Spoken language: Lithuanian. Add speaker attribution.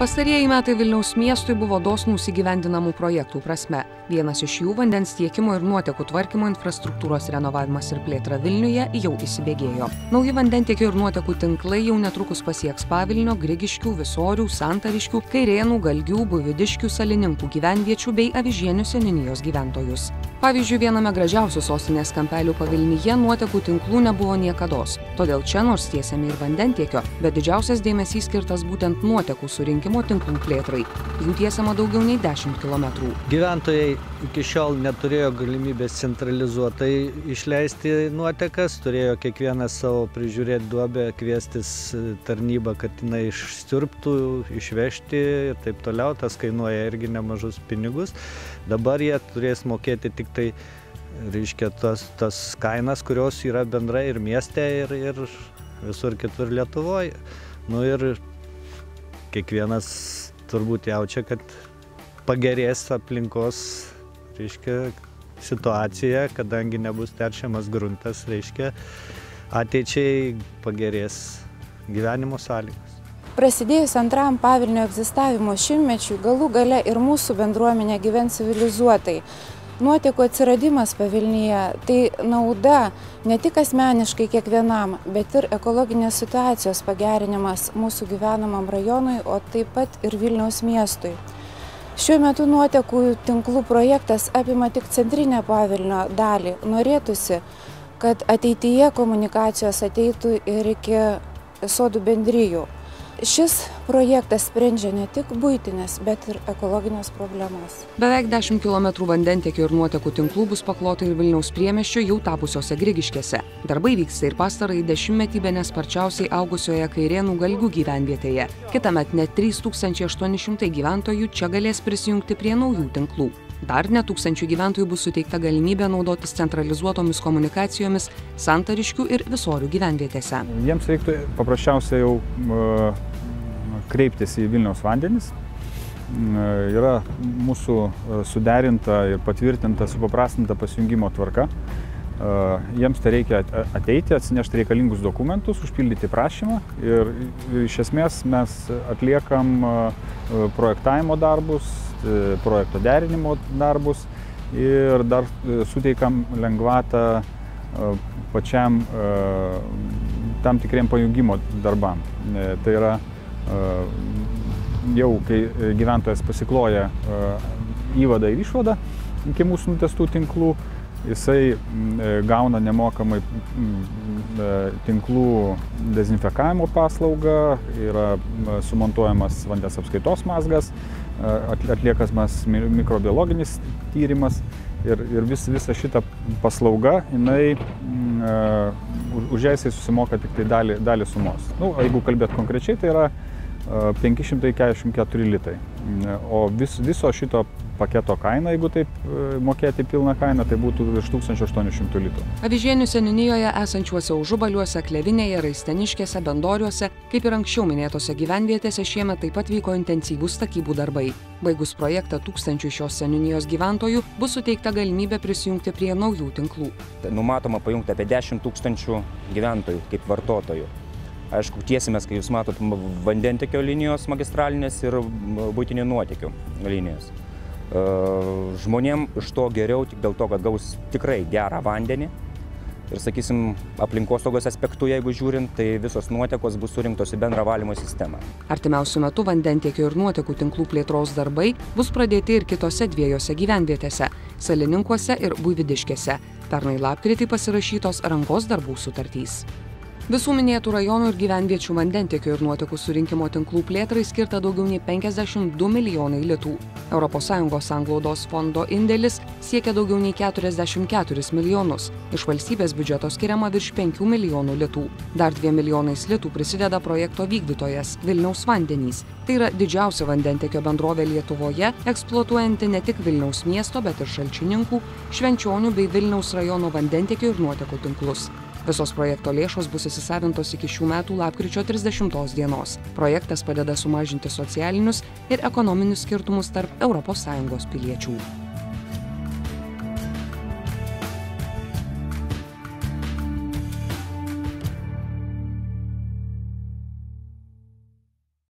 Speaker 1: Pastarieji metai Vilniaus miestui buvo dosnūs įgyvendinamų projektų prasme. Vienas iš jų vandens tiekimo ir nuotekų tvarkymo infrastruktūros renovavimas ir plėtra Vilniuje jau įsibėgėjo. Nauji vandentiekio ir nuotekų tinklai jau netrukus pasieks Pavilnio, Grigiškių, Visorių, Santariškių, Kairėnų, Galgių, Buivydiškių, Salininkų gyvenviečių bei Avižienių seniūnijos gyventojus. Pavyzdžiui, viename gražiausių sostinės kampelių Pavilnyje nuotekų tinklų nebuvo niekados. Todėl čia nors tiesiami ir vandentiekio, bet didžiausias dėmesys skirtas būtent nuotekų surinkimo tinklų plėtrai. Jų tiesiama daugiau nei 10 km.
Speaker 2: Gyventojai iki šiol neturėjo galimybės centralizuotai išleisti nuotekas, turėjo kiekvienas savo prižiūrėti duobę, kviestis tarnybą, kad jinai išsiurbtų, išvežti ir taip toliau. Tas kainuoja irgi nemažus pinigus. Dabar jie turės mokėti tik tai, reiškia, tas kainas, kurios yra bendrai ir mieste, ir visur kitur Lietuvoje. Nu ir kiekvienas turbūt jaučia, kad pagerės aplinkos, reiškia, situacija, kadangi nebus teršiamas gruntas, reiškia, ateičiai pagerės gyvenimo sąlygos.
Speaker 3: Prasidėjus antram Pavilnio egzistavimo šimtmečiui, galų gale ir mūsų bendruomenė gyvens civilizuotai. Nuotekų atsiradimas Pavilnyje – tai nauda ne tik asmeniškai kiekvienam, bet ir ekologinės situacijos pagerinimas mūsų gyvenamam rajonui, o taip pat ir Vilniaus miestui. Šiuo metu nuotekų tinklų projektas apima tik centrinę Pavilnio dalį. Norėtųsi, kad ateityje komunikacijos ateitų ir iki sodų bendrijų. Šis projektas sprendžia ne tik buitinės, bet ir ekologinės problemas.
Speaker 1: Beveik 10 km vandentiekio ir nuotekų tinklų bus paklota ir Vilniaus priemiesčio jau tapusiose Grigiškėse. Darbai vyksta ir pastarąjį dešimtmetį bene sparčiausiai augusioje Kairėnų Galgių gyvenvietėje. Kitąmet net 3800 gyventojų čia galės prisijungti prie naujų tinklų. Dar net 1000 gyventojų bus suteikta galimybė naudotis centralizuotomis komunikacijomis Santariškių ir Visorių gyvenvietėse.
Speaker 4: Jiems reiktų paprasčiausiai jau kreiptis į Vilniaus vandenis. Yra mūsų suderinta ir patvirtinta supaprastinta pasijungimo tvarka. Jiems tai reikia ateiti, atsinešti reikalingus dokumentus, užpildyti prašymą ir iš esmės mes atliekam projektavimo darbus, projekto derinimo darbus ir dar suteikam lengvatą pačiam tam tikriem pajungimo darbam. Tai yra jau kai gyventojas pasikloja įvadą ir išvadą iki mūsų nutestų tinklų, jisai gauna nemokamai tinklų dezinfekavimo paslaugą, yra sumontuojamas vandens apskaitos mazgas, atliekamas mikrobiologinis tyrimas ir visa šita paslauga, jinai už ją jisai susimoka tik tai dalį sumos. Jeigu kalbėt konkrečiai, tai yra 544 litrai. O viso šito paketo kaina, jeigu taip mokėti pilną kainą, tai būtų virš 1800 litrų.
Speaker 1: Avižienių seniūnijoje esančiuose Užubaliuose, Klevinėje, Raisteniškėse, Bendoriuose, kaip ir anksčiau minėtose gyvenvietėse, šiemet taip pat vyko intensyvūs statybų darbai. Baigus projektą 1000 šios seniūnijos gyventojų bus suteikta galimybė prisijungti prie naujų tinklų.
Speaker 5: Numatoma pajungti apie 10 000 gyventojų kaip vartotojų. Aišku, tiesimės, kai jūs matot, vandentiekio linijos magistralinės ir buitinių nuotekių linijos. Žmonėm iš to geriau tik dėl to, kad gaus tikrai gerą vandenį. Ir, sakysim, aplinkosaugos aspektu, jeigu žiūrint, tai visos nuotekos bus surinktos į bendrą valymo sistemą.
Speaker 1: Artimiausiu metu vandentiekio ir nuotekų tinklų plėtros darbai bus pradėti ir kitose dviejose gyvenvietėse – Salininkuose ir Buivydiškėse. Pernai lapkritį pasirašytos rankos darbų sutartys. Visų minėtų rajonų ir gyvenviečių vandentiekio ir nuotekų surinkimo tinklų plėtrai skirta daugiau nei 52 milijonai litų. ES sanglaudos fondo indėlis siekia daugiau nei 44 milijonus. Iš valstybės biudžeto skiriama virš 5 milijonų litų. Dar 2 milijonais litų prisideda projekto vykdytojas Vilniaus vandenys. Tai yra didžiausia vandentiekio bendrovė Lietuvoje, eksploatuojanti ne tik Vilniaus miesto, bet ir Šalčininkų, Švenčionių bei Vilniaus rajono vandentiekio ir nuotekų tinklus. Visos projekto lėšos bus įsisavintos iki šių metų lapkričio 30 dienos. Projektas padeda sumažinti socialinius ir ekonominius skirtumus tarp ES piliečių.